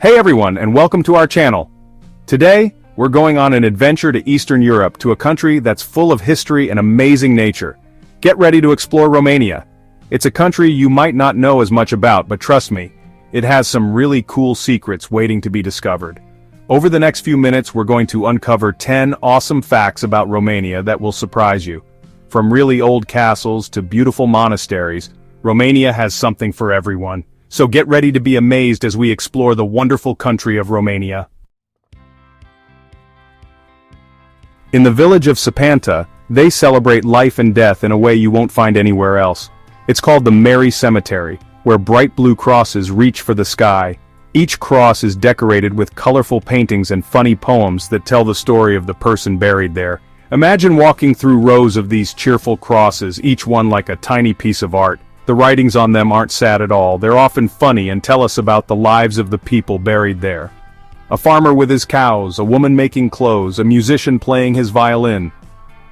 Hey everyone, and welcome to our channel. Today, we're going on an adventure to Eastern Europe, to a country that's full of history and amazing nature. Get ready to explore Romania. It's a country you might not know as much about, but trust me, it has some really cool secrets waiting to be discovered. Over the next few minutes, we're going to uncover 10 awesome facts about Romania that will surprise you. From really old castles to beautiful monasteries, Romania has something for everyone. So get ready to be amazed as we explore the wonderful country of Romania. In the village of Sapanta, they celebrate life and death in a way you won't find anywhere else. It's called the Mary Cemetery, where bright blue crosses reach for the sky. Each cross is decorated with colorful paintings and funny poems that tell the story of the person buried there. Imagine walking through rows of these cheerful crosses, each one like a tiny piece of art. The writings on them aren't sad at all, they're often funny and tell us about the lives of the people buried there. A farmer with his cows, a woman making clothes, a musician playing his violin.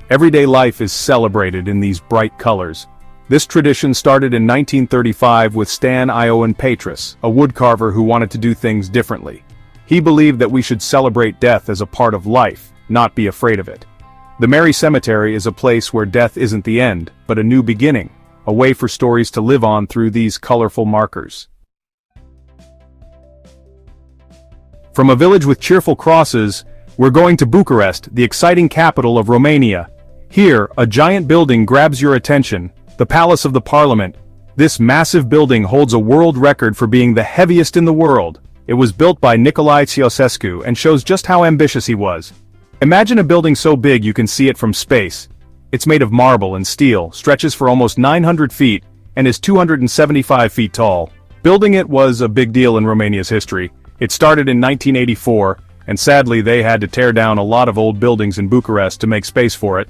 Everyday life is celebrated in these bright colors. This tradition started in 1935 with Stan Ioan Petrus, a woodcarver who wanted to do things differently. He believed that we should celebrate death as a part of life, not be afraid of it. The Mary Cemetery is a place where death isn't the end, but a new beginning. A way for stories to live on through these colorful markers. From a village with cheerful crosses, we're going to Bucharest, the exciting capital of Romania. Here, a giant building grabs your attention, the Palace of the Parliament. This massive building holds a world record for being the heaviest in the world. It was built by Nicolae Ceausescu and shows just how ambitious he was. Imagine a building so big you can see it from space. It's made of marble and steel, stretches for almost 900 feet, and is 275 feet tall. Building it was a big deal in Romania's history. It started in 1984, and sadly they had to tear down a lot of old buildings in Bucharest to make space for it.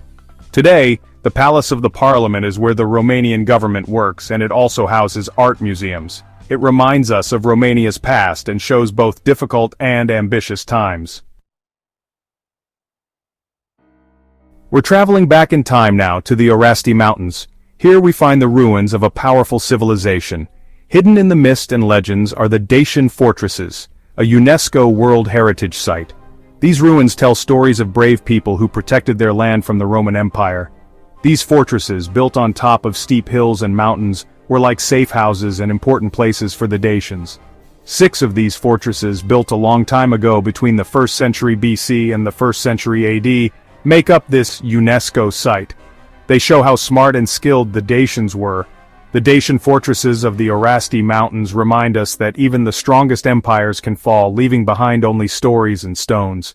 Today, the Palace of the Parliament is where the Romanian government works, and it also houses art museums. It reminds us of Romania's past and shows both difficult and ambitious times. We're traveling back in time now to the Orăștie Mountains. Here we find the ruins of a powerful civilization. Hidden in the mist and legends are the Dacian fortresses, a UNESCO World Heritage Site. These ruins tell stories of brave people who protected their land from the Roman Empire. These fortresses, built on top of steep hills and mountains, were like safe houses and important places for the Dacians. 6 of these fortresses, built a long time ago between the 1st century BC and the 1st century AD, make up this UNESCO site. They show how smart and skilled the Dacians were. The Dacian fortresses of the Orăștie Mountains remind us that even the strongest empires can fall, leaving behind only stories and stones.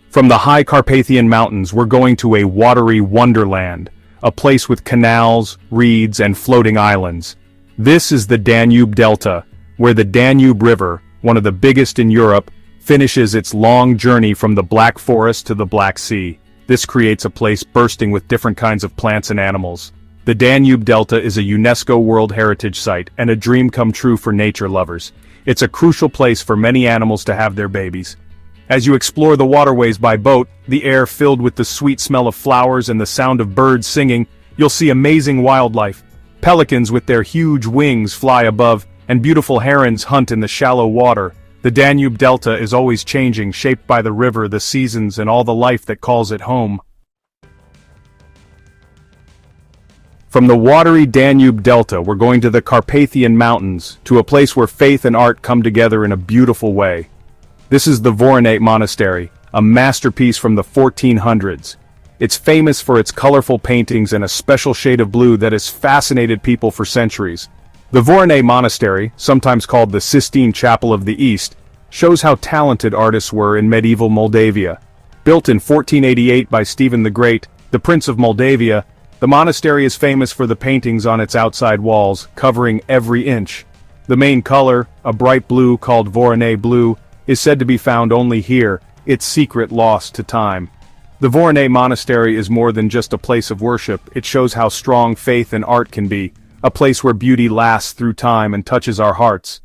From the high Carpathian Mountains, we're going to a watery wonderland, a place with canals, reeds, and floating islands. This is the Danube Delta, where the Danube River, one of the biggest in Europe, finishes its long journey from the Black Forest to the Black Sea. This creates a place bursting with different kinds of plants and animals. The Danube Delta is a UNESCO World Heritage Site and a dream come true for nature lovers. It's a crucial place for many animals to have their babies. As you explore the waterways by boat, the air filled with the sweet smell of flowers and the sound of birds singing, you'll see amazing wildlife. Pelicans with their huge wings fly above, and beautiful herons hunt in the shallow water. The Danube Delta is always changing, shaped by the river, the seasons, and all the life that calls it home. From the watery Danube Delta, we're going to the Carpathian Mountains, to a place where faith and art come together in a beautiful way. This is the Voroneț Monastery, a masterpiece from the 1400s. It's famous for its colorful paintings and a special shade of blue that has fascinated people for centuries. The Voroneț Monastery, sometimes called the Sistine Chapel of the East, shows how talented artists were in medieval Moldavia. Built in 1488 by Stephen the Great, the Prince of Moldavia, the monastery is famous for the paintings on its outside walls, covering every inch. The main color, a bright blue called Voroneț blue, is said to be found only here, its secret lost to time. The Voroneț Monastery is more than just a place of worship, it shows how strong faith and art can be. A place where beauty lasts through time and touches our hearts.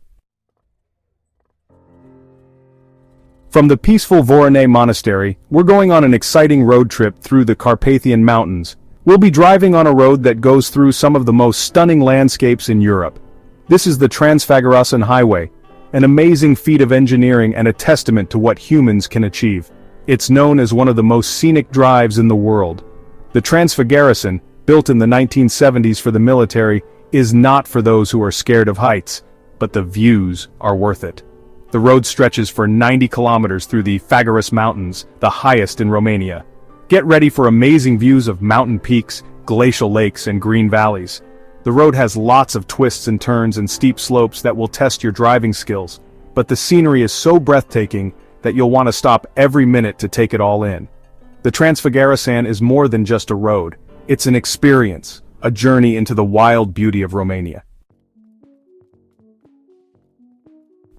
From the peaceful Voroneț Monastery, we're going on an exciting road trip through the Carpathian Mountains. We'll be driving on a road that goes through some of the most stunning landscapes in Europe. This is the Transfăgărășan Highway, an amazing feat of engineering and a testament to what humans can achieve. It's known as one of the most scenic drives in the world. The Transfăgărășan, built in the 1970s for the military, is not for those who are scared of heights, but the views are worth it. The road stretches for 90 kilometers through the Făgăraș Mountains, the highest in Romania. Get ready for amazing views of mountain peaks, glacial lakes, and green valleys. The road has lots of twists and turns and steep slopes that will test your driving skills, but the scenery is so breathtaking that you'll want to stop every minute to take it all in. The Transfăgărășan is more than just a road. It's an experience, a journey into the wild beauty of Romania.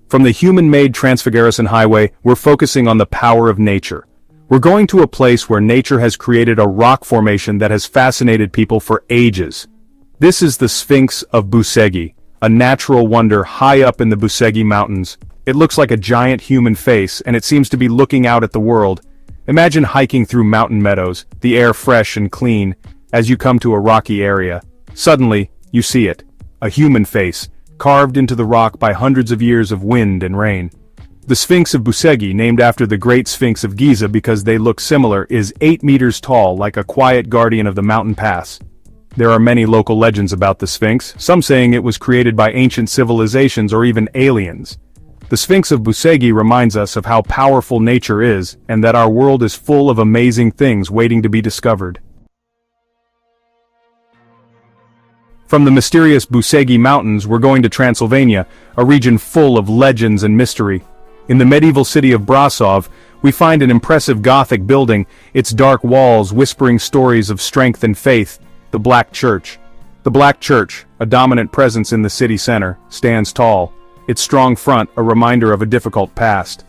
From the human-made Transfăgărășan Highway, we're focusing on the power of nature. We're going to a place where nature has created a rock formation that has fascinated people for ages. This is the Sphinx of Bucegi, a natural wonder high up in the Bucegi Mountains. It looks like a giant human face, and it seems to be looking out at the world. Imagine hiking through mountain meadows, the air fresh and clean, as you come to a rocky area. Suddenly, you see it. A human face, carved into the rock by hundreds of years of wind and rain. The Sphinx of Bucegi, named after the Great Sphinx of Giza because they look similar, is 8 meters tall, like a quiet guardian of the mountain pass. There are many local legends about the Sphinx, some saying it was created by ancient civilizations or even aliens. The Sphinx of Bucegi reminds us of how powerful nature is, and that our world is full of amazing things waiting to be discovered. From the mysterious Bucegi Mountains, we're going to Transylvania, a region full of legends and mystery. In the medieval city of Brașov, we find an impressive Gothic building, its dark walls whispering stories of strength and faith, the Black Church. The Black Church, a dominant presence in the city center, stands tall, its strong front a reminder of a difficult past.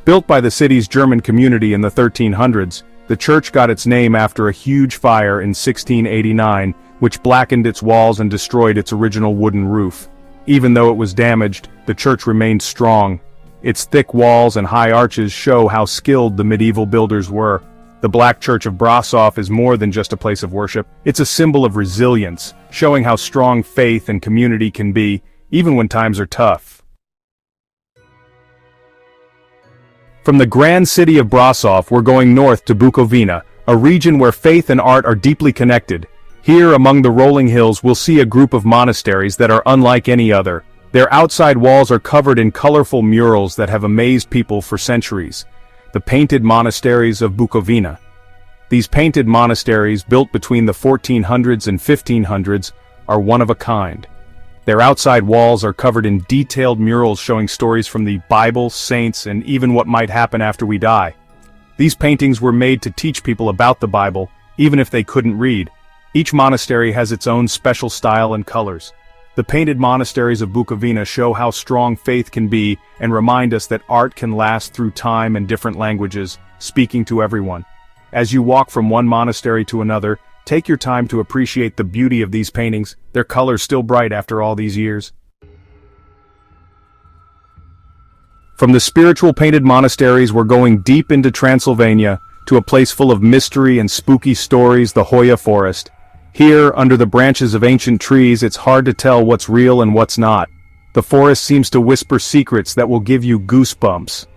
Built by the city's German community in the 1300s, the church got its name after a huge fire in 1689, which blackened its walls and destroyed its original wooden roof. Even though it was damaged, the church remained strong. Its thick walls and high arches show how skilled the medieval builders were. The Black Church of Brașov is more than just a place of worship. It's a symbol of resilience, showing how strong faith and community can be, even when times are tough. From the grand city of Brașov, we're going north to Bucovina, a region where faith and art are deeply connected. Here, among the rolling hills, we'll see a group of monasteries that are unlike any other. Their outside walls are covered in colorful murals that have amazed people for centuries. The painted monasteries of Bucovina. These painted monasteries, built between the 1400s and 1500s, are one of a kind. Their outside walls are covered in detailed murals showing stories from the Bible, saints, and even what might happen after we die. These paintings were made to teach people about the Bible, even if they couldn't read. Each monastery has its own special style and colors. The painted monasteries of Bucovina show how strong faith can be and remind us that art can last through time and different languages, speaking to everyone. As you walk from one monastery to another, take your time to appreciate the beauty of these paintings, their colors still bright after all these years. From the spiritual painted monasteries, we're going deep into Transylvania, to a place full of mystery and spooky stories, the Hoia Forest. Here, under the branches of ancient trees, it's hard to tell what's real and what's not. The forest seems to whisper secrets that will give you goosebumps.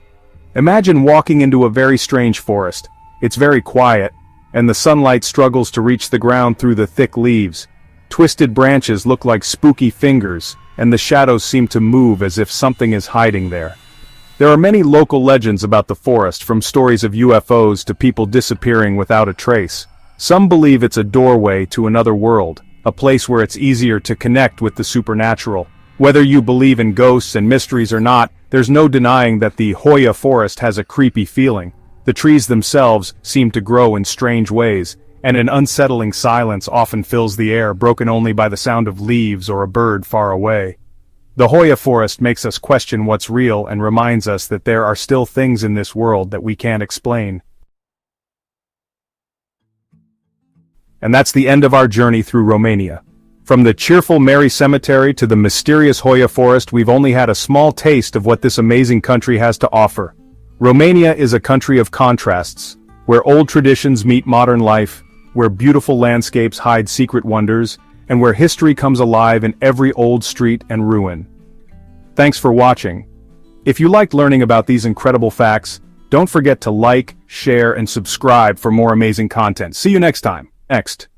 Imagine walking into a very strange forest. It's very quiet, and the sunlight struggles to reach the ground through the thick leaves. Twisted branches look like spooky fingers, and the shadows seem to move as if something is hiding there. There are many local legends about the forest, from stories of UFOs to people disappearing without a trace. Some believe it's a doorway to another world, a place where it's easier to connect with the supernatural. Whether you believe in ghosts and mysteries or not, there's no denying that the Hoia Forest has a creepy feeling. The trees themselves seem to grow in strange ways, and an unsettling silence often fills the air, broken only by the sound of leaves or a bird far away. The Hoia Forest makes us question what's real and reminds us that there are still things in this world that we can't explain. And that's the end of our journey through Romania. From the cheerful Mary Cemetery to the mysterious Hoia Forest, we've only had a small taste of what this amazing country has to offer. Romania is a country of contrasts, where old traditions meet modern life, where beautiful landscapes hide secret wonders, and where history comes alive in every old street and ruin. Thanks for watching. If you liked learning about these incredible facts, don't forget to like, share, and subscribe for more amazing content. See you next time. Next.